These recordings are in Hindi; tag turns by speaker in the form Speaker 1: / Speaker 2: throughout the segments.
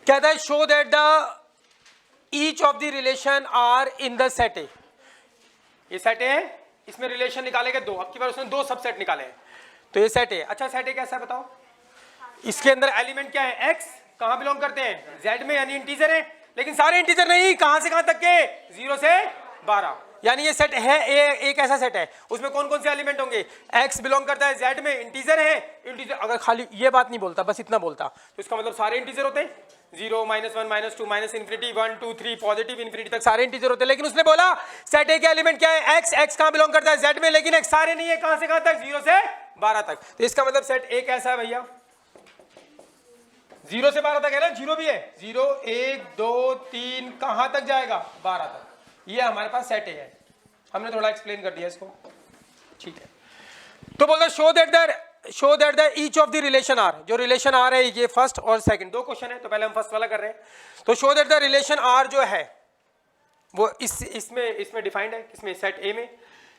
Speaker 1: कहता है show that the each of the relation R in the set A. ये सेट ए है, इसमें रिलेशन निकालेगा दो, अब की बार उसने दो सबसेट निकाले हैं, तो ये सेट ए। अच्छा सेट ए कैसा है बताओ? इसके अंदर एलिमेंट क्या है? एक्स। कहां बिलोंग करते हैं? जेड में, यानी इंटीजर है, लेकिन सारे इंटीजर नहीं, कहां से कहां तक के? 0 से 12। यानी ये सेट है एक ऐसा सेट है, उसमें कौन कौन से एलिमेंट होंगे? एक्स बिलोंग करता है जेड में, इंटीजर है, इंटीजर अगर खाली ये बात नहीं बोलता, बस इतना बोलता, तो इसका मतलब सारे इंटीजर होते हैं, 0, -1, -2, -infinity, 1, 2, 3, पॉजिटिव इंफिनिटी तक सारे इंटीजर होते हैं। लेकिन उसने बोला सेट ए के एलिमेंट क्या है? एक्स। एक्स कहां बिलोंग करता है? जेड में, लेकिन एक्स सारे नहीं है, कहां से कहां तक? 0 से 12 तक। तो इसका मतलब सेट ए कैसा है भैया? 0 से 12 तक है ना, 0 भी है, 0, 1, 2, 3, कहां तक जाएगा? 12 तक। ये हमारे पास सेट ए है, हमने थोड़ा एक्सप्लेन कर दिया इसको, ठीक है। तो बोलते show that the each of the relation R, जो रिलेशन आर है, ये फर्स्ट और सेकंड दो क्वेश्चन है, तो पहले हम फर्स्ट वाला कर रहे हैं। तो show that the relation R जो है वो इसमें डिफाइंड है, किसमें? सेट ए में।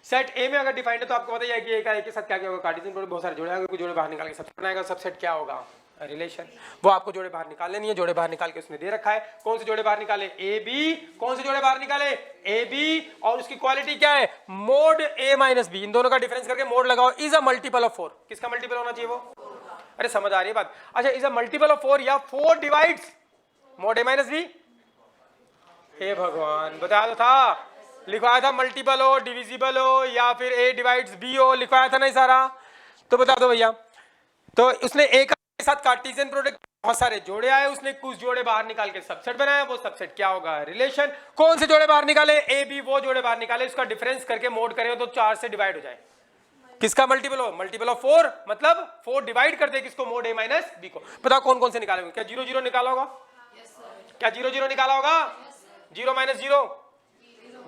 Speaker 1: सेट ए में अगर डिफाइंड है तो आपको पता ही है कि एक के साथ क्या क्या होगा, कार्टेशियन प्रोडक्ट बहुत सारे जोड़े आएंगे, कुछ जोड़े बाहर निकाल के सबसेट बनाएगा, सबसेट क्या होगा? रिलेशन। वो आपको जोड़े बाहर निकालने नहीं है, जोड़े बाहर निकाल के उसने दे रखा है। कौन से जोड़े बाहर निकाले? A B. कौन से जोड़े बाहर निकाले? A B. और उसकी क्वालिटी क्या है? Mod A minus B. इन दोनों का डिफरेंस करके मोड लगाओ, इज अ मल्टीपल ऑफ 4। किसका मल्टीपल होना चाहिए वो? अरे समझ आ रही है बात? अच्छा, इज अ मल्टीपल ऑफ 4 या 4 divides mode A minus B? हे भगवान, बताया तो था, लिखवाया था मल्टीपल हो, डिविजिबल हो, या फिर ए डिवाइड्स बी हो, लिखवाया था नहीं सारा? तो बता दो भैया। तो उसने ए के साथ कार्टेशियन प्रोडक्ट बहुत सारे जोड़े आए, उसने कुछ जोड़े बाहर निकाल के सबसेट बनाया, वो सबसेट क्या होगा? रिलेशन। कौन से जोड़े बाहर निकाले? A B. वो जोड़े बाहर निकाले, उसका डिफरेंस करके मोड करें तो 4 से डिवाइड हो जाए। किसका मल्टीपल हो? मल्टीपल ऑफ 4, मतलब 4 डिवाइड कर दे किसको? मोड ए माइनस बी को। बताओ कौन कौन से निकालेंगे? क्या 0 0 निकाला होगा? क्या 0 0 निकाला होगा? 0 - 0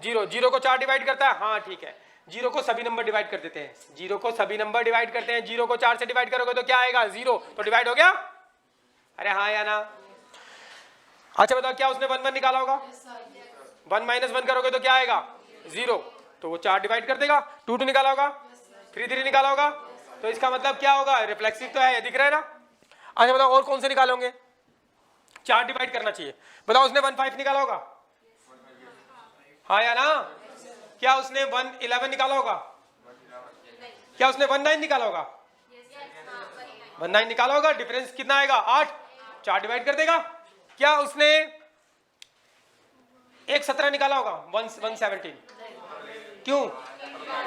Speaker 1: 0, 0 को 4 डिवाइड करता है, हाँ ठीक है। 0 को सभी नंबर डिवाइड कर देते हैं, 0 को सभी नंबर डिवाइड करते हैं, 0 को 4 से डिवाइड करोगे तो क्या आएगा? 0। तो डिवाइड हो गया? अरे हाँ या ना? अच्छा बताओ, क्या उसने 1 1 निकाला होगा? 1 - 1 करोगे तो क्या आएगा? 0। तो वो 4 डिवाइड कर देगा। 2 2 निकाला होगा? 3 3 निकाला होगा? तो इसका मतलब क्या होगा? रिफ्लेक्सिव तो है, दिख रहा है ना? अच्छा बताओ और कौन से निकालोगे? 4 डिवाइड करना चाहिए। बताओ उसने 1 5 निकाला होगा? हाँ या ना? क्या उसने 1 11 निकाला होगा? क्या उसने 1 9 निकाला होगा? 1 9 निकाला होगा। डिफरेंस कितना आएगा? 8। 4 डिवाइड कर देगा। क्या उसने 1 17 निकाला होगा? 1 17। क्यों?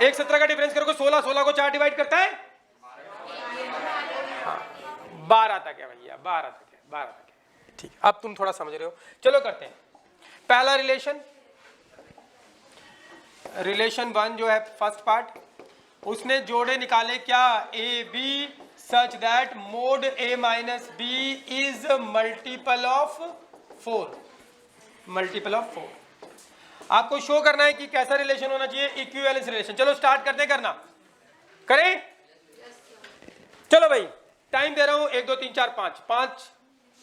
Speaker 1: 1 17 का डिफरेंस करोगे 16, 16 को 4 डिवाइड करता है? 12 तक है भैया, 12 तक है, 12 तक है। ठीक, अब तुम थोड़ा समझ रहे हो। चलो करते हैं पहला रिलेशन। रिलेशन 1 जो है फर्स्ट पार्ट, उसने जोड़े निकाले क्या? A B such that mod A minus B is multiple of 4। Multiple of 4 आपको शो करना है कि कैसा रिलेशन होना चाहिए? Equivalence relation. चलो स्टार्ट करते करना, करें? चलो भाई, टाइम दे रहा हूं 1 2 3 4 5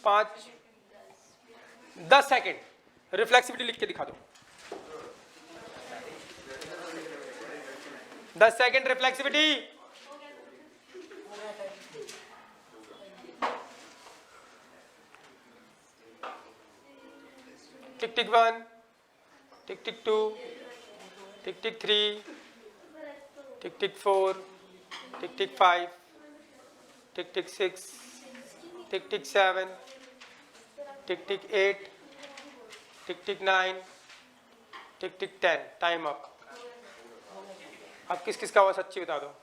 Speaker 1: 5 10 सेकेंड। रिफ्लेक्सिविटी लिख के दिखा दो। 10 सेकेंड रिफ्लेक्सिविटी। टिक टिक 1, टिक टिक 2, टिक टिक 3, टिक टिक 4, टिक टिक 5, टिक टिक 6, टिक टिक 7, टिक टिक 8, टिक टिक 9, टिक टिक 10। Time up. अब किस किस का हुआ सच्ची बता दो।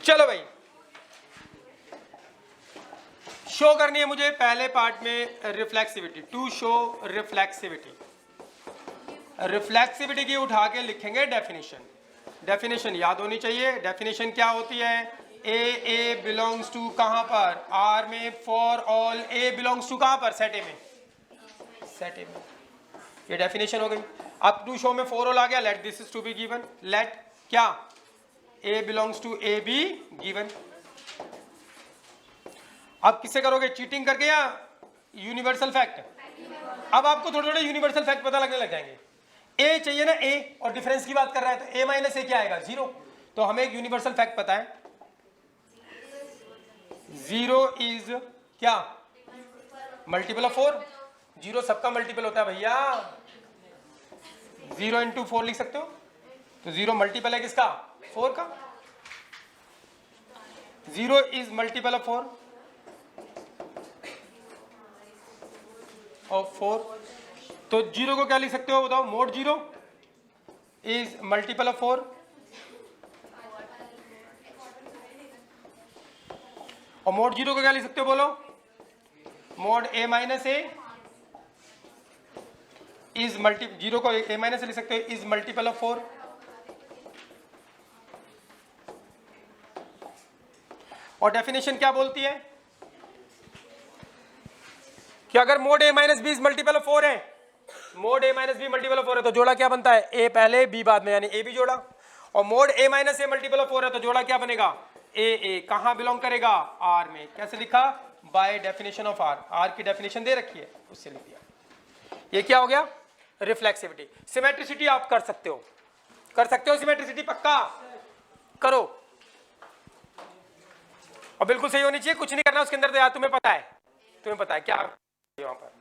Speaker 1: चलो भाई, शो करनी है मुझे पहले पार्ट में reflexivity. To show reflexivity, reflexivity की उठा के लिखेंगे डेफिनेशन। डेफिनेशन याद होनी चाहिए। डेफिनेशन क्या होती है? ए बिलोंग्स टू कहां पर? आर में। For all A belongs to कहां पर? सेट ए में। सेट ए में। ये डेफिनेशन हो गई। अब टू शो में 4 ऑल आ गया। Let this is to be given. Let क्या? A belongs to A B given. अब किससे करोगे? चीटिंग करके या यूनिवर्सल फैक्ट? अब आपको थोड़े थोड़े यूनिवर्सल फैक्ट पता लगने लग जाएंगे। ए चाहिए ना, ए, और डिफरेंस की बात कर रहा है तो ए माइनस ए क्या आएगा? 0। तो हमें एक यूनिवर्सल फैक्ट पता है, 0 इज क्या मल्टीपल ऑफ 4। 0 सबका मल्टीपल होता है भैया, 0 इंटू 4 लिख सकते हो, तो 0 मल्टीपल है किसका 4 का। 0 इज मल्टीपल ऑफ 4 ऑफ 4, तो 0 को क्या लिख सकते हो बताओ, मोड 0 इज मल्टीपल ऑफ 4, और मोड 0 को क्या लिख सकते हो बोलो, mode a minus A is multi, 0 को a माइनस से लिख सकते हो इज मल्टीपल ऑफ 4। और डेफिनेशन क्या बोलती है कि अगर mod a minus B is multiple of 4 है, mod a minus B multiple of 4 है, तो जोड़ा क्या बनता है, a पहले b बाद में, यानी a भी जोड़ा। और mode a minus A multiple of 4 है, तो जोड़ा क्या बनेगा, a कहां बिलोंग करेगा, r में। कैसे लिखा, बाय डेफिनेशन ऑफ r की डेफिनेशन दे रखी है उससे लिख दिया। ये क्या हो गया, रिफ्लेक्सिविटी। सिमेट्रिसिटी आप कर सकते हो सिमेट्रिसिटी पक्का करो, और बिल्कुल सही होनी चाहिए, कुछ नहीं करना उसके अंदर, तो यार तुम्हें पता है क्या वहां पर।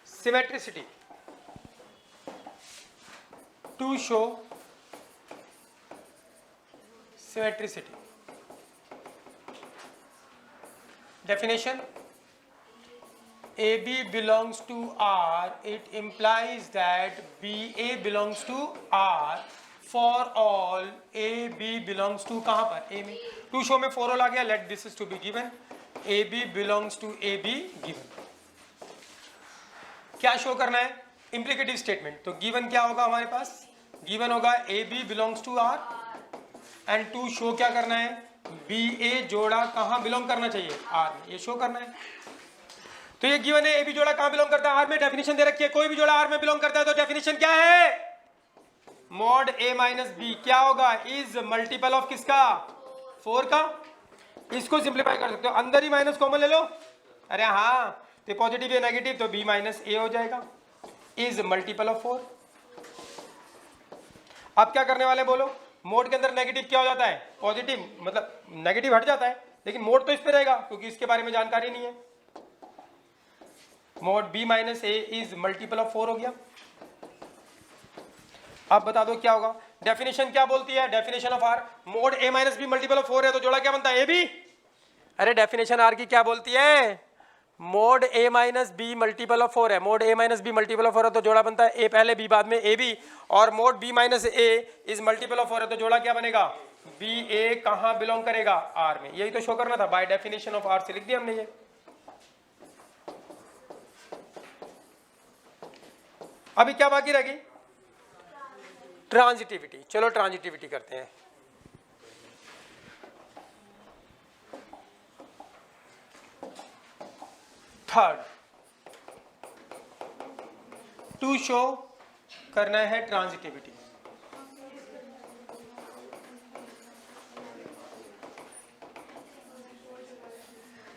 Speaker 1: Symmetricity, to show symmetricity. Definition: AB belongs to R, it implies that BA belongs to R for all AB belongs to कहाँ पर, A में। To show में for all आ गया, let this is to be given, AB belongs to AB given। क्या शो करना है, इंप्लीकेटिव स्टेटमेंट। तो गिवन क्या होगा हमारे पास, गिवन होगा A B belongs to R, and to show क्या करना है, बी ए जोड़ा कहां बिलोंग करना चाहिए, आर में, ये शो करना है। तो ये गिवन है ए बी जोड़ा कहां बिलोंग करता है, आर में। डेफिनेशन दे रखी है, कोई भी जोड़ा आर में बिलोंग करता है, तो डेफिनेशन क्या है, मॉड ए माइनस बी क्या होगा, इज मल्टीपल ऑफ किसका, 4 का। इसको सिंप्लीफाई कर सकते हो, अंदर ही माइनस कॉमन ले लो, अरे हाँ, तो पॉजिटिव या नेगेटिव, तो b माइनस ए हो जाएगा, इज मल्टीपल ऑफ 4। आप क्या करने वाले बोलो, मोड के अंदर नेगेटिव क्या हो जाता है, पॉजिटिव, मतलब नेगेटिव हट जाता है, लेकिन मोड तो इस पे रहेगा क्योंकि इसके बारे में जानकारी नहीं है। Mode b minus A is multiple of 4 हो गया। आप बता दो क्या होगा, डेफिनेशन क्या बोलती है, definition of R, mod a minus B multiple of 4 है, तो जोड़ा क्या बनता है, ए बी। अरे डेफिनेशन आर की क्या बोलती है, mod a minus B multiple of 4 है, mod a minus B multiple of 4 है, तो जोड़ा बनता है a पहले b बाद में, ए बी। और mode b minus A is multiple of 4 है, तो जोड़ा क्या बनेगा, बी ए कहां बिलोंग करेगा, आर में। यही तो शो करना था, बाय डेफिनेशन ऑफ आर से लिख दिया हमने ये। अभी क्या बाकी रह गई, ट्रांजिटिविटी। चलो ट्रांजिटिविटी करते हैं। थर्ड, टू शो करना है ट्रांजिटिविटी।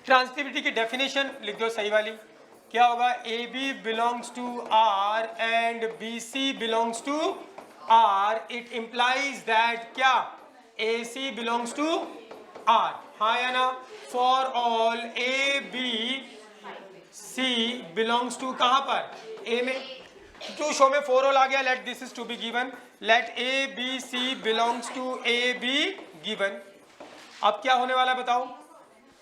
Speaker 1: ट्रांजिटिविटी की डेफिनेशन लिख दो सही वाली, क्या होगा, A B belongs to R and B C belongs to R, it implies that क्या, A C belongs to R, हाँ या ना, for all A B C belongs to कहां पर, ए में। टू शो में 4 ऑल आ गया, let this is to be given, let A B C belongs to A B given. अब क्या होने वाला है बताओ,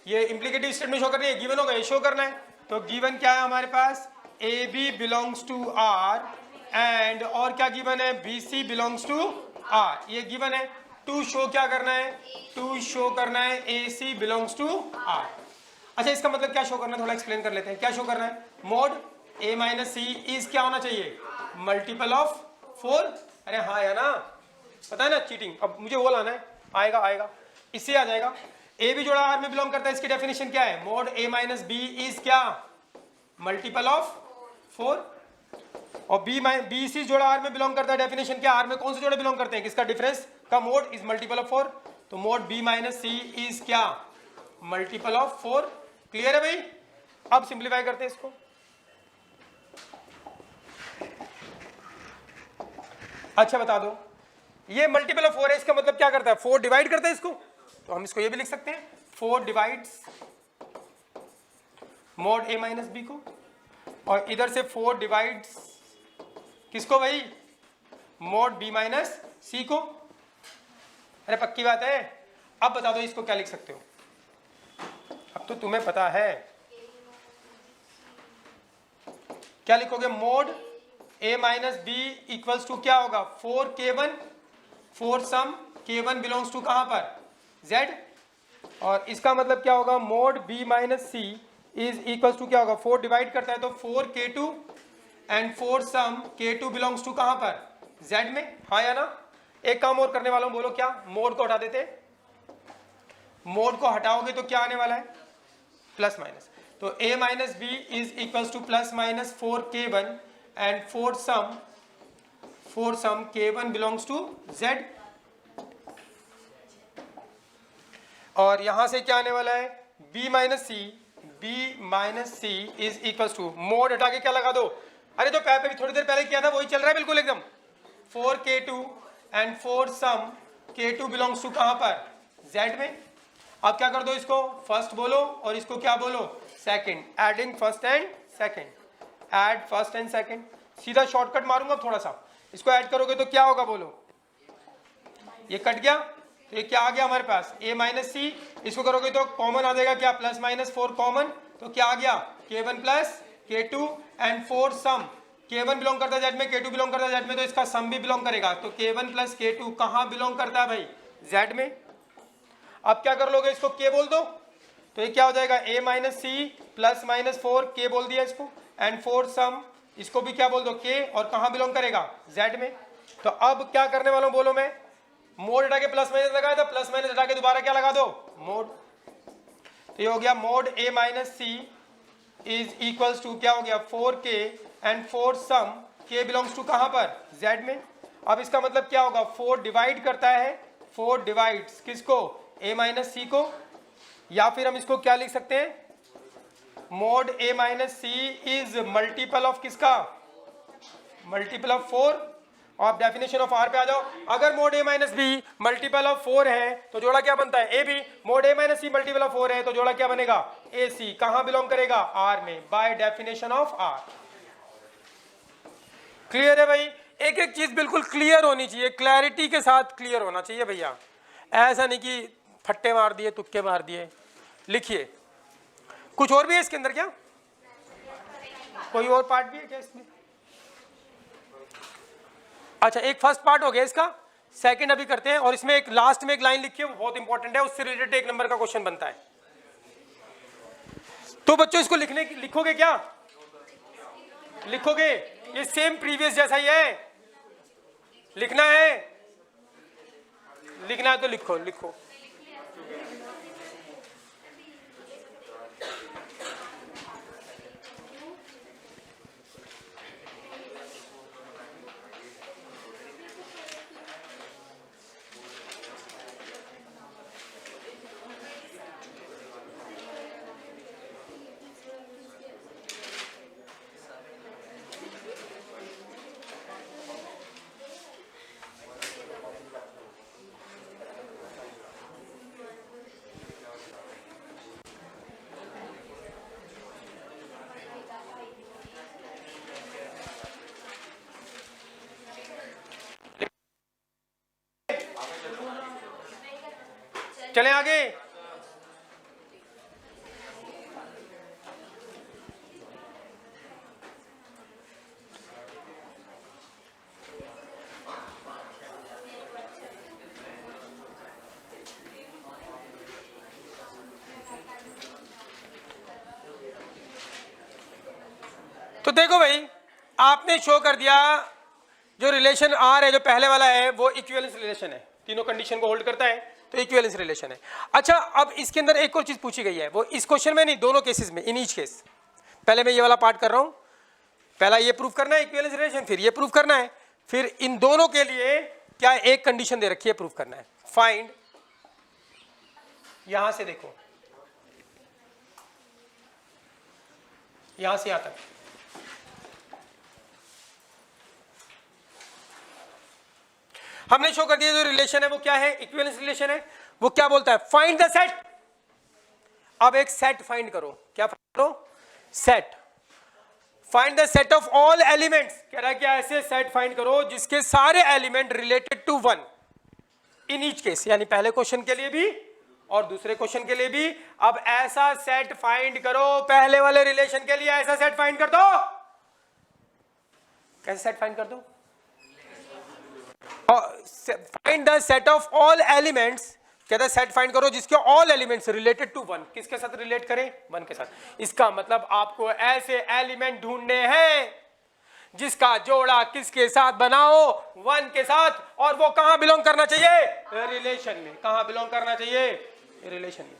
Speaker 1: ये इंप्लीकेटिव स्टेटमेंट शो करनी है, गिवन होगा, ये शो करना है। तो गिवन क्या है हमारे पास, A B belongs to R and, और क्या गिवन है, B C belongs to R, ये गिवन है। टू शो क्या करना है, टू शो करना है A C belongs to R. अच्छा, इसका मतलब क्या शो करना है, थोड़ा एक्सप्लेन कर लेते हैं। क्या शो करना है, mod A minus C is क्या होना चाहिए, मल्टीपल ऑफ 4। अरे हाँ या ना, पता है ना चीटिंग। अब मुझे वो लाना है, आएगा आएगा, इससे आ जाएगा। ए भी जोड़ा आर में बिलोंग करता है, इसकी डेफिनेशन क्या है? Mod A minus B is क्या? Multiple of 4। और बी सी जोड़ा आर में बिलोंग करता है, डेफिनेशन क्या? आर में कौन से जोड़े बिलोंग करते हैं? किसका डिफरेंस का मोड इज मल्टीपल ऑफ 4। तो mod B minus C is क्या? Multiple of 4। क्लियर है भाई? अब सिंप्लीफाई करते हैं इसको। अच्छा बता दो, ये मल्टीपल ऑफ 4 है, इसका मतलब क्या करता है? 4 डिवाइड करता है इसको। तो हम इसको ये भी लिख सकते हैं, 4 divides mode A minus B को, और इधर से 4 डिवाइड्स किसको भाई? मोड बी माइनस सी को। अरे पक्की बात है। अब बता दो इसको क्या लिख सकते हो? अब तो तुम्हें पता है क्या लिखोगे? Mod A minus B equals to क्या होगा? 4k1, 4 some k1 belongs to कहां पर? z। और इसका मतलब क्या होगा? Mod b minus C is equals to क्या होगा? 4 डिवाइड करता है तो 4k2 and 4 some k2 belongs to कहां पर? z में। हाँ या ना? एक काम और करने वाला हूं, बोलो क्या? मोड को हटा देते। मोड को हटाओगे तो क्या आने वाला है? Plus minus. तो a minus B is equals to plus minus 4k1 and 4 some k1 belongs to z। और यहां से क्या आने वाला है? b minus C is equals to, mod हटा के क्या लगा दो? अरे जो पे भी थोड़ी देर पहले किया था वही चल रहा है बिल्कुल एकदम। 4k2 and 4 some k2 belongs to कहां पर? z में। अब क्या कर दो? इसको फर्स्ट बोलो और इसको क्या बोलो? Second. Adding first and second, add first and second. सीधा शॉर्टकट मारूंगा थोड़ा सा। इसको ऐड करोगे तो क्या होगा बोलो? ये कट गया तो ये क्या आ गया हमारे पास? a माइनस सी। इसको करोगे तो कॉमन आ जाएगा क्या? प्लस माइनस 4 कॉमन, तो क्या आ गया? k1 plus k2 and 4 some. k1 belong करता है z में, k2 बिलोंग करता है z में, तो इसका सम भी बिलोंग करेगा। तो k1 प्लस k2 कहाँ बिलोंग करता है भाई? z में। अब क्या कर लोगे? इसको k बोल दो तो ये क्या हो जाएगा? a minus C plus minus 4 k बोल दिया इसको, एंड 4 सम, इसको भी क्या बोल दो? k। और कहाँ बिलोंग करेगा? z में। तो अब क्या करने वाला हूँ बोलो? मैं मोड हटा के प्लस माइनस लगाया था, प्लस माइनस हटा के दोबारा क्या लगा दो? मोड। तो ये हो गया mod a minus C is equals to क्या हो गया? 4k and 4 some k belongs to कहां पर? z में। अब इसका मतलब क्या होगा? 4 डिवाइड करता है, 4 डिवाइड्स किसको? a माइनस सी को। या फिर हम इसको क्या लिख सकते हैं? Mod a minus C is multiple of किसका? Multiple of 4। और डेफिनेशन ऑफ आर पे आ जाओ। अगर mod A minus B multiple of 4 है तो जोड़ा क्या बनता है? A B. Mod A minus C multiple of 4 है तो जोड़ा क्या बनेगा? ए सी। कहां बिलोंग करेगा? आर में, by definition of R. Clear है भाई? एक एक चीज बिल्कुल क्लियर होनी चाहिए, क्लैरिटी के साथ क्लियर होना चाहिए भैया। ऐसा नहीं कि फट्टे मार दिए, तुक्के मार दिए। लिखिए, कुछ और भी है इसके अंदर क्या? कोई और पार्ट भी है क्या इसमें? अच्छा, एक फर्स्ट पार्ट हो गया इसका, सेकंड अभी करते हैं। और इसमें एक लास्ट में एक लाइन लिखी है, वो बहुत इंपॉर्टेंट है, उससे रिलेटेड 1 नंबर का क्वेश्चन बनता है। तो बच्चों इसको लिखोगे क्या? लिखोगे? ये सेम प्रीवियस जैसा ही है, लिखना है? लिखना है तो लिखो लिखो। चलें आगे। तो देखो भाई, आपने शो कर दिया जो रिलेशन आर है, जो पहले वाला है, वो इक्विवेलेंस रिलेशन है, तीनों कंडीशन को होल्ड करता है, तो इक्विवेलेंस रिलेशन है। अच्छा, अब इसके अंदर एक और चीज पूछी गई है, वो इस क्वेश्चन में नहीं, दोनों केसेस में, इन ईच केस। पहले मैं ये वाला पार्ट कर रहा हूं, पहला ये प्रूव करना है इक्विवेलेंस रिलेशन, फिर ये प्रूव करना है, फिर इन दोनों के लिए क्या एक कंडीशन दे रखी है, प्रूव करना है। फाइंड, यहां से देखो, यहां से यहां तक, हमने शो कर दिया जो रिलेशन है वो क्या है, इक्विवेलेंस रिलेशन है। वो क्या बोलता है, फाइंड द सेट। अब एक सेट फाइंड करो, क्या फाइंड करो, set. Find the set of all elements, कह रहा है क्या, ऐसे सेट फाइंड करो जिसके सारे element related to one in each case, यानी पहले क्वेश्चन के लिए भी और दूसरे क्वेश्चन के लिए भी। अब ऐसा सेट फाइंड करो, पहले वाले रिलेशन के लिए ऐसा सेट फाइंड कर दो। कैसे सेट फाइंड कर दो, find the set of all elements, कहता है सेट फाइंड करो जिसके all elements related to one, किसके साथ रिलेट करें, वन के साथ। इसका मतलब आपको ऐसे एलिमेंट ढूंढने हैं जिसका जोड़ा किसके साथ बनाओ, वन के साथ, और वो कहां बिलोंग करना चाहिए, रिलेशन में। कहां बिलोंग करना चाहिए, रिलेशन में।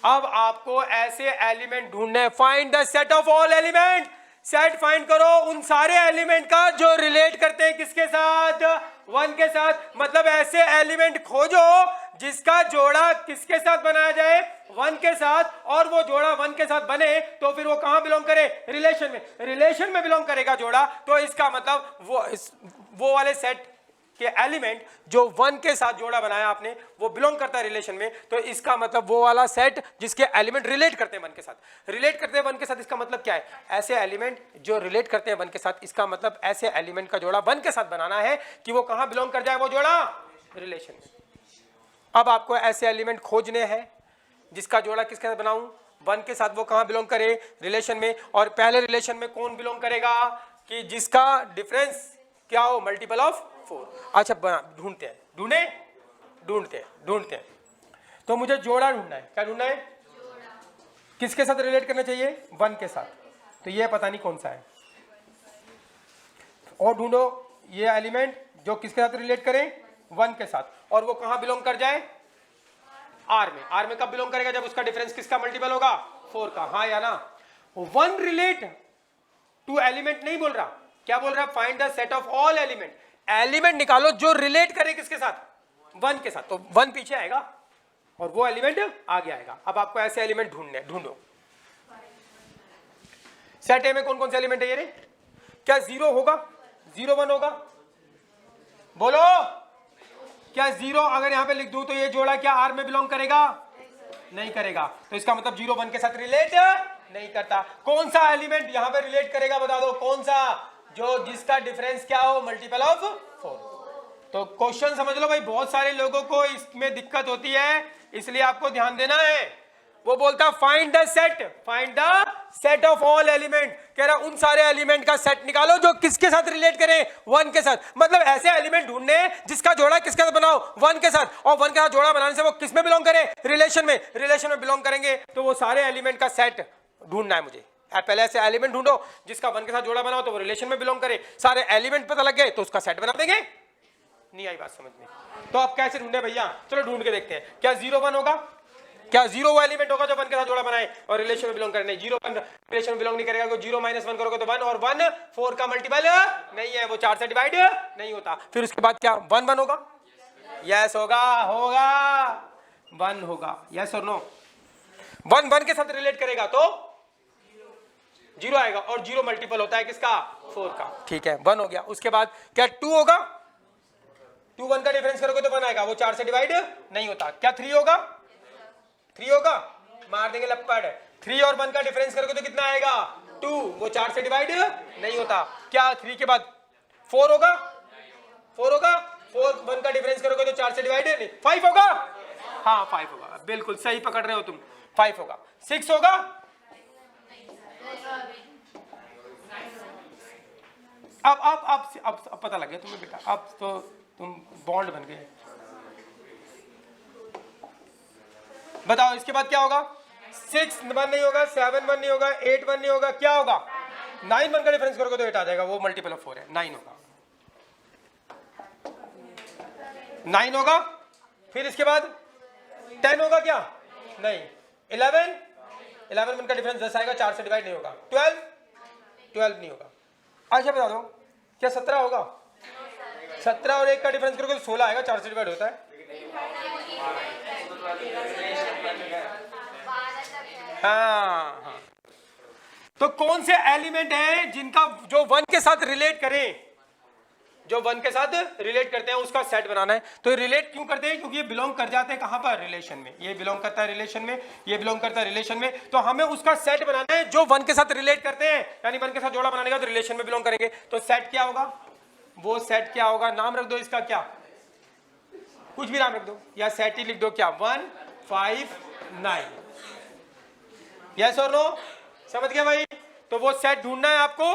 Speaker 1: अब आपको ऐसे एलिमेंट ढूंढने, find the set of all element, set find करो उन सारे एलिमेंट का जो रिलेट करते हैं किसके साथ, वन के साथ। मतलब ऐसे एलिमेंट खोजो जिसका जोड़ा किसके साथ बनाया जाए, वन के साथ, और वो जोड़ा वन के साथ बने तो फिर वो कहां बिलोंग करे, रिलेशन में। रिलेशन में बिलोंग करेगा जोड़ा, तो इसका मतलब वो वाले सेट के एलिमेंट जो वन के साथ जोड़ा बनाया आपने, वो बिलोंग करता है रिलेशन में। तो इसका मतलब वो वाला सेट जिसके एलिमेंट रिलेट करते हैं वन के साथ, रिलेट करते हैं वन के साथ, इसका मतलब क्या है, ऐसे एलिमेंट जो रिलेट करते हैं वन के साथ, इसका मतलब ऐसे एलिमेंट का जोड़ा वन के साथ बनाना है कि वो कहां बिलोंग कर जाए, वो जोड़ा रिलेशन में। अब आपको ऐसे एलिमेंट खोजने हैं जिसका जोड़ा किसके साथ बनाऊं, वन के साथ, वो कहां बिलोंग करे, रिलेशन में। और पहले रिलेशन में कौन बिलोंग करेगा, कि जिसका डिफरेंस क्या हो, मल्टीपल ऑफ 4। अच्छा, ढूंढते हैं, ढूंढते हैं। तो मुझे जोड़ा ढूंढना है, क्या ढूंढना है, किसके साथ रिलेट करना चाहिए, वन के साथ। तो ये पता नहीं कौन सा है, और ढूंढो ये एलिमेंट जो किसके साथ रिलेट करें, वन के साथ, और वो कहां बिलोंग कर जाए, आर में। आर में कब बिलोंग करेगा, जब उसका डिफरेंस किसका मल्टीपल होगा, 4 का। हाँ या ना, वन रिलेट टू एलिमेंट नहीं बोल रहा, क्या बोल रहा है, find the set of all element. Element निकालो जो रिलेट करे किसके साथ, वन के साथ। तो वन पीछे आएगा और वो एलिमेंट आगे आएगा। अब आपको ऐसे एलिमेंट ढूंढो। सेट ए में कौन कौन से एलिमेंट है ये रे, क्या 0 होगा, 0 1 होगा, बोलो, क्या 0 अगर यहां पे लिख दूं तो ये जोड़ा क्या आर में बिलोंग करेगा, नहीं करेगा। तो इसका मतलब 0 1 के साथ रिलेट नहीं करता। कौन सा एलिमेंट यहां पे रिलेट करेगा, बता दो कौन सा, जो जिसका डिफरेंस क्या हो, मल्टीपल ऑफ 4। तो क्वेश्चन समझ लो भाई, बहुत सारे लोगों को इसमें दिक्कत होती है, इसलिए आपको ध्यान देना है। वो बोलता find the set of all element, कह रहा उन सारे एलिमेंट का सेट निकालो जो किसके साथ रिलेट करें, वन के साथ। मतलब ऐसे एलिमेंट ढूंढने जिसका जोड़ा किसके साथ बनाओ, वन के साथ, और वन के साथ जोड़ा बनाने से वो किस में बिलोंग करे, रिलेशन में। रिलेशन में बिलोंग करेंगे तो वो सारे एलिमेंट का सेट ढूंढना है मुझे। पहले ऐसे एलिमेंट ढूंढो जिसका वन के साथ जोड़ा बनाओ तो वो रिलेशन में बिलोंग करे, सारे एलिमेंट पता लग गए तो उसका सेट बना देंगे। नहीं आई बात समझ में, तो आप कैसे ढूंढे भैया, चलो ढूंढ के देखते हैं। क्या 0 1 होगा, क्या 0 वो एलिमेंट होगा जो वन के साथ जोड़ा बनाए और रिलेशन में बिलोंग करे, 0 1 रिलेशन में बिलोंग नहीं करेगा, 0 -1 करोगे तो 1, और 1 4 का मल्टीपल नहीं है, वो 4 से डिवाइड नहीं होता। फिर उसके बाद क्या 1 1 होगा, यस होगा 1 होगा, यस और नो। 1 1 के साथ रिलेट करेगा तो 0 आएगा, और 0 मल्टीपल होता है किसका, 4 का, ठीक है, 1 हो गया। उसके बाद क्या 2 होगा, 2 1 का डिफरेंस करोगे तो 1 आएगा, वो 4 से डिवाइड नहीं होता। क्या 3 होगा, 3 होगा, मार देंगे लपड़। 3 और 1 का डिफरेंस करोगे तो कितना आएगा, 2, वो 4 से डिवाइड नहीं होता। क्या 3 के बाद 4 होगा, 4 1 का डिफरेंस करोगे तो 4 से डिवाइड नहीं, 5 होगा, हाँ 5 होगा, बिल्कुल सही पकड़ रहे हो तुम, 5 होगा। 6 होगा, अब पता लग गया तुम्हें बेटा, अब तो तुम बॉन्ड बन गए। बताओ इसके बाद क्या होगा, 6 1 नहीं होगा, 7 1 नहीं होगा, 8 1 नहीं होगा, क्या होगा 9 1 का डिफरेंस करोगे तो 8 आ जाएगा, वो मल्टीपल ऑफ 4 है, 9 होगा, 9 होगा। फिर इसके बाद 10 होगा क्या? नहीं। 11 11 1 का डिफरेंस 10 आएगा, 4 से डिवाइड नहीं होगा। 12 नहीं होगा। अच्छा बता दो क्या 17 होगा? 17 और 1 का डिफरेंस करोगे तो 16 आएगा, 4 से डिवाइड होता है। हाँ, तो कौन से एलिमेंट हैं जिनका जो 1 के साथ रिलेट करें, जो 1 के साथ रिलेट करते हैं उसका सेट बनाना है। तो रिलेट क्यों करते हैं? क्योंकि ये बिलोंग कर जाते हैं कहां पर? रिलेशन में। ये बिलोंग करता है रिलेशन में, ये बिलोंग करता है रिलेशन में, तो हमें उसका सेट बनाना है जो 1 के साथ रिलेट करते हैं, यानी 1 के साथ जोड़ा बनाने का तो रिलेशन में बिलोंग करेंगे। तो सेट क्या होगा? वो सेट क्या होगा? नाम रख दो इसका, क्या कुछ भी नाम रख दो, या सेट ही लिख दो, क्या 1 5 9। यस और नो? समझ गए भाई? तो वो सेट ढूंढना है आपको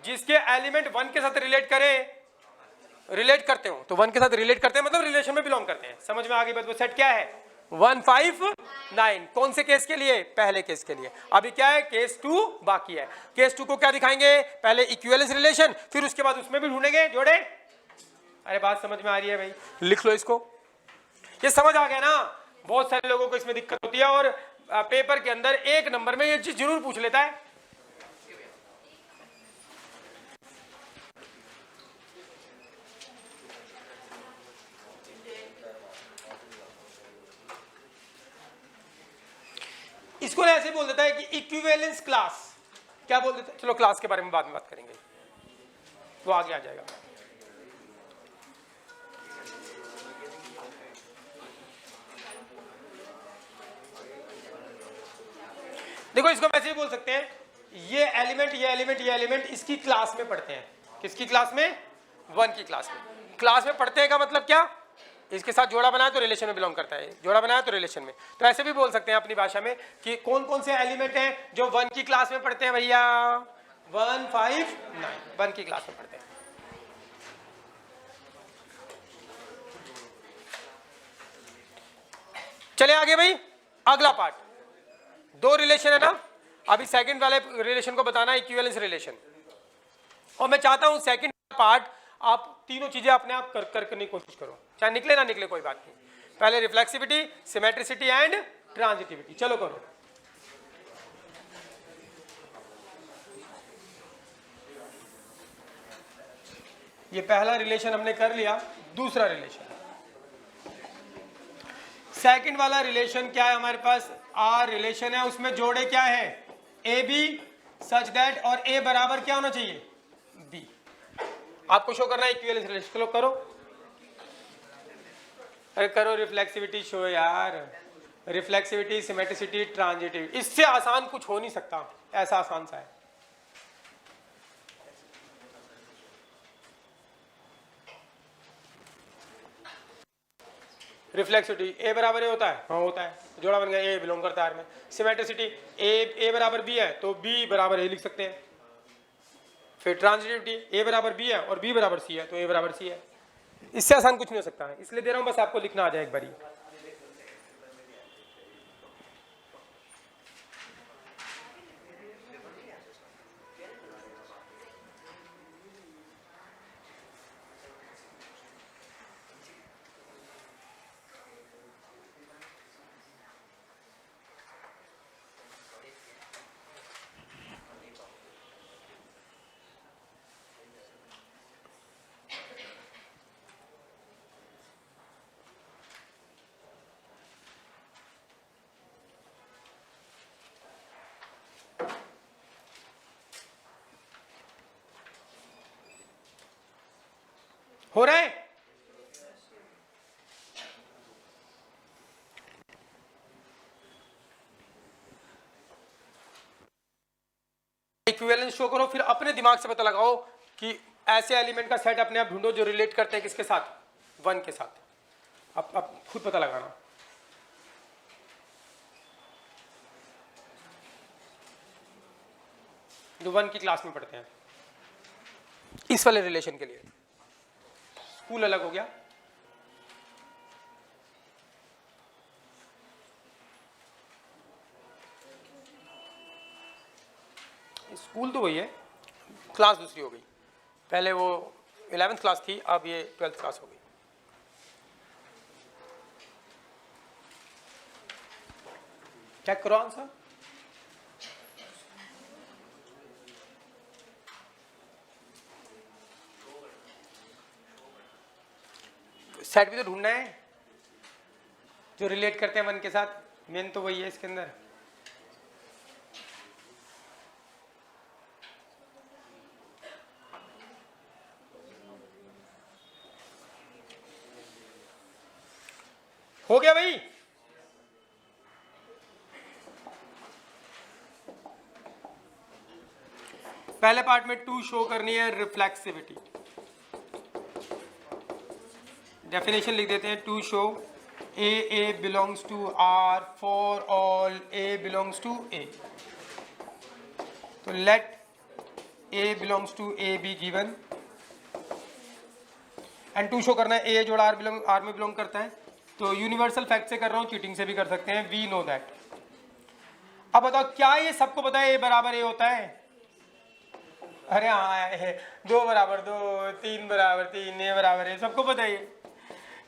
Speaker 1: जिसके एलिमेंट 1 के साथ रिलेट करें, रिलेट करते हो। तो 1 के साथ रिलेट करते हैं मतलब रिलेशन में बिलोंग करते हैं। समझ में आ गई बात? वो सेट क्या है? 1 5 9। कौन से केस के लिए? पहले केस के लिए। अभी क्या है? केस 2 बाकी है। केस 2 को क्या दिखाएंगे? पहले इक्विवेलेंस रिलेशन, फिर उसके बाद उसमें भी ढूंढेंगे जोड़े। अरे बात समझ में आ रही है भाई? लिख लो इसको। ये समझ आ गया ना? बहुत सारे लोगों को इसमें दिक्कत होती है और पेपर के अंदर 1 नंबर में ये चीज जरूर पूछ लेता है। इसको ऐसे बोल देता है कि इक्विवेलेंस क्लास। क्या बोल देता है? चलो क्लास के बारे में बाद में बात करेंगे, वो आगे आ जाएगा। देखो इसको ऐसे ही बोल सकते हैं, ये एलिमेंट ये एलिमेंट ये एलिमेंट इसकी क्लास में पढ़ते हैं। किसकी क्लास में? 1 की क्लास में। क्लास में पढ़ते हैं का मतलब क्या? इसके साथ जोड़ा बनाया तो रिलेशन में बिलोंग करता है, जोड़ा बनाया तो रिलेशन में। तो ऐसे भी बोल सकते हैं अपनी भाषा में कि कौन कौन से एलिमेंट हैं जो 1 की क्लास में पढ़ते हैं भैया? 1 5 9 1 की क्लास में पढ़ते हैं। चले आगे भाई, अगला पार्ट। 2 रिलेशन है ना, अभी सेकंड वाले रिलेशन को बताना है, इक्विवेलेंस रिलेशन। और मैं चाहता हूं सेकंड पार्ट आप तीनों चीजें अपने आप करने की कोशिश करो, चाहे निकले ना निकले कोई बात नहीं। पहले रिफ्लेक्सिविटी, सिमेट्रिसिटी एंड ट्रांजिटिविटी। चलो करो। ये पहला रिलेशन हमने कर लिया। दूसरा रिलेशन, सेकंड वाला रिलेशन क्या है हमारे पास? आर रिलेशन है, उसमें जोड़े क्या है? ए बी सच दैट, और ए बराबर क्या होना चाहिए? बी। आपको शो करना है इक्विवेलेंस रिलेशन। चलो करो। अरे करो रिफ्लेक्सिविटी शो यार, रिफ्लेक्सिविटी, सिमेट्रिसिटी, ट्रांजिटिविटी। इससे आसान कुछ हो नहीं सकता, ऐसा आसान सा है। रिफ्लेक्सिविटी ए बराबर ए होता है, हाँ होता है, जोड़ा बन गया, ए बिलोंग करता है आर में। सिमेट्रिसिटी ए बराबर बी है तो बी बराबर ए लिख सकते हैं। फिर ट्रांजिटिविटी ए बराबर बी है और बी बराबर सी है तो ए बराबर सी है। इससे आसान कुछ नहीं हो सकता है, इसलिए दे रहा हूं, बस आपको लिखना आ जाए एक बारी। हो रहा है? इक्विवेलेंस शो करो, फिर अपने दिमाग से पता लगाओ कि ऐसे एलिमेंट का सेट अपने आप ढूंढो जो रिलेट करते हैं किसके साथ? 1 के साथ। अब खुद पता लगाना। जो 1 की क्लास में पढ़ते हैं इस वाले रिलेशन के लिए। स्कूल अलग हो गया, स्कूल तो वही है, क्लास दूसरी हो गई, पहले वो 11th क्लास थी, अब ये 12th क्लास हो गई। चेक करो आंसर। सेट भी तो ढूंढना है जो रिलेट करते हैं वन के साथ, मेन तो वही है इसके अंदर। हो गया भाई? पहले पार्ट में टू शो करनी है रिफ्लेक्सिविटी। डेफिनेशन लिख देते हैं, to show A belongs to R for all A belongs to A. तो let A belongs to A B given and to show करना है ए जोड़ा आर में बिलोंग करता है। तो यूनिवर्सल फैक्ट से कर रहा हूं, चीटिंग से भी कर सकते हैं, वी नो दैट। अब बताओ क्या ये सबको पता है ए बराबर ए होता है? अरे हाँ, 2 बराबर 2, 3 बराबर 3, ए बराबर ए, सबको पता है।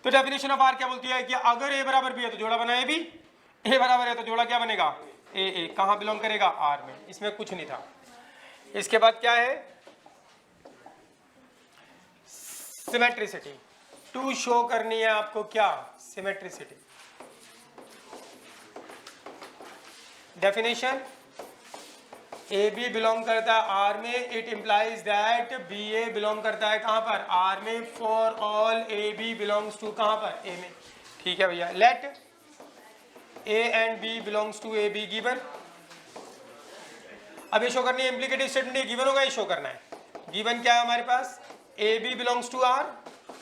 Speaker 1: तो डेफिनेशन ऑफ आर क्या बोलती है कि अगर ए बराबर बी है तो जोड़ा बना ए बी, ए बराबर है तो जोड़ा क्या बनेगा ए। कहाँ बिलोंग करेगा? आर में। इसमें कुछ नहीं था। इसके बाद क्या है? सिमेट्रिसिटी। टू शो करनी है आपको क्या? Symmetricity. Definition, A B belong करता है आर में, it implies that B A belong करता है कहां पर? आर में, for all A B belongs to कहां पर? ए में। ठीक है भैया। Let A and B belongs to A B given. अब ये शो करनी है इम्प्लीकेटिव स्टेटमेंट, ये गिवन होगा, ये शो करना है। गिवन क्या है हमारे पास? A B belongs to R,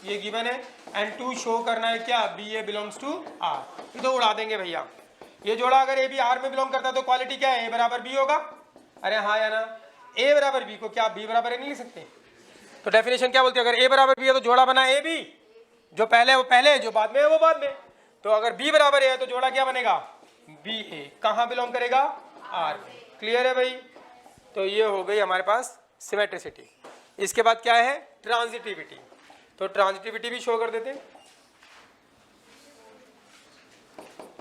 Speaker 1: ये गिवन है। एंड टू शो करना है क्या? B A belongs to R. ये तो उड़ा देंगे भैया। ये जोड़ा अगर ए बी आर में बिलोंग करता है तो क्वालिटी क्या है? ए बराबर बी होगा। अरे हाँ या ना? ए बराबर बी को क्या बी बराबर ए नहीं लिख सकते? तो डेफिनेशन क्या बोलती है? अगर ए बराबर बी है तो जोड़ा बना ए बी, जो पहले वो पहले, जो बाद में है वो बाद में। तो अगर बी बराबर ए है तो जोड़ा क्या बनेगा? बी ए। कहाँ बिलोंग करेगा? आर में। क्लियर है भाई? तो ये हो गई हमारे पास सिमेट्रिसिटी। इसके बाद क्या है? ट्रांजिटिविटी। तो ट्रांजिटिविटी भी शो कर देते हैं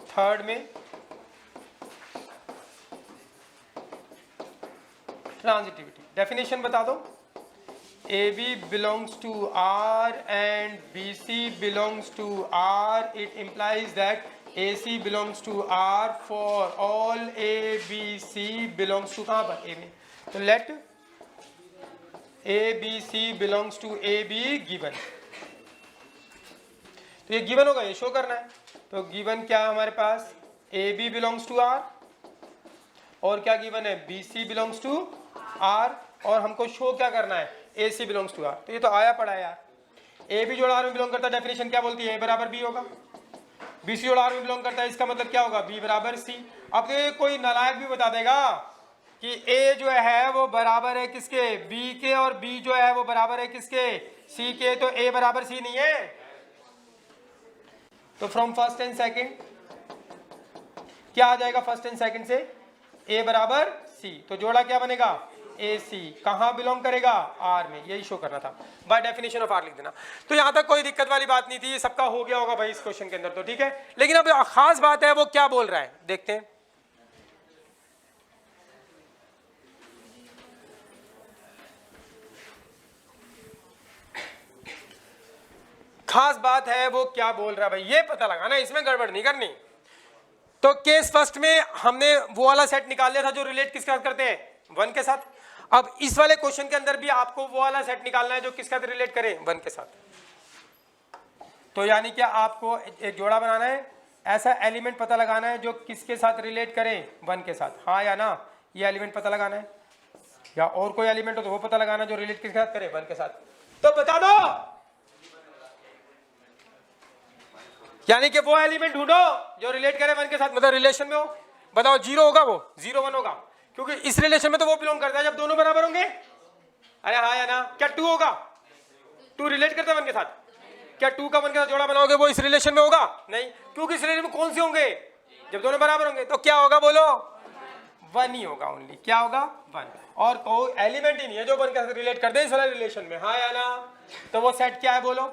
Speaker 1: थर्ड में। ट्रांजिटिविटी डेफिनेशन बता दो। A B belongs to R and B C belongs to R, it implies that A C belongs to R for all A B C belongs to कहां पर? ए में। तो let A B C belongs to A B given. तो ये गिवन होगा, ये शो करना है। तो गिवन क्या है हमारे पास? A B belongs to R, और क्या गिवन है? B C belongs to R, और हमको शो क्या करना है? A C belongs to R. तो ये तो आया पड़ा है यार। ए बी जोड़ा आर में बिलोंग करता है, डेफिनेशन क्या बोलती है? ए बराबर बी होगा। बी सी जोड़ा आर में बिलोंग करता है, इसका मतलब क्या होगा? बी बराबर सी। अब ये कोई नालायक भी बता देगा कि ए जो है वो बराबर है किसके? बी के, और बी जो है वो बराबर है किसके? सी के। तो ए बराबर सी नहीं है। तो फ्रॉम फर्स्ट एंड सेकंड क्या आ जाएगा? फर्स्ट एंड सेकंड से ए बराबर सी, तो जोड़ा क्या बनेगा? ए सी। कहां बिलोंग करेगा? आर में। यही शो करना था। बाय डेफिनेशन ऑफ आर लिख देना। तो यहां तक कोई दिक्कत वाली बात नहीं थी, सबका हो गया होगा भाई इस क्वेश्चन के अंदर। तो ठीक है, लेकिन अब खास बात है वो क्या बोल रहा है, देखते हैं। खास बात है वो क्या बोल रहा है भाई, ये पता लगाना, इसमें गड़बड़ नहीं करनी। तो केस फर्स्ट में हमने वो वाला सेट निकाल लिया था जो रिलेट किसके साथ करते हैं? वन के साथ। अब इस वाले क्वेश्चन के अंदर भी आपको वो वाला सेट निकालना है जो किसके साथ रिलेट करे? वन के साथ। तो यानी कि आपको एक जोड़ा बनाना है, ऐसा एलिमेंट पता लगाना है जो किसके साथ रिलेट करे? वन के साथ। हाँ या ना? ये एलिमेंट पता लगाना है, या और कोई एलिमेंट हो तो वो पता लगाना जो रिलेट किसके साथ करे? वन के साथ। तो बता दो, यानी कि वो एलिमेंट ढूंढो जो रिलेट करे वन के साथ, मतलब रिलेशन में हो। बताओ, जीरो होगा वो? जीरो वन होगा, क्योंकि इस रिलेशन में तो वो बिलोंग करता है जब दोनों बराबर होंगे। अरे हाँ या ना? क्या टू होगा? टू रिलेट करता है वन के साथ। क्या टू का वन के साथ जोड़ा बनाओगे वो इस रिलेशन में होगा? नहीं, क्योंकि इस रिलेशन में कौन से होंगे? जब दोनों बराबर होंगे। तो क्या होगा बोलो? वन ही होगा ओनली, क्या होगा वन, और कोई एलिमेंट ही नहीं है जो वन के साथ रिलेट कर दे इस वाले रिलेशन में, हाँ या ना। तो वो सेट क्या है बोलो,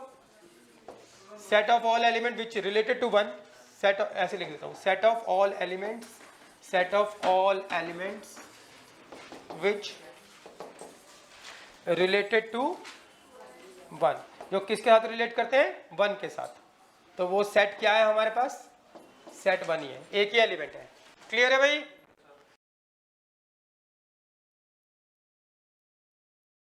Speaker 1: set of all element which related to one, set ऐसे लिख देता हूँ, set of all elements, set of all elements which related to one, जो किसके साथ रिलेट करते हैं, वन के साथ। तो वो सेट क्या है हमारे पास, सेट वन ही है, एक ही एलिमेंट है। क्लियर है भाई।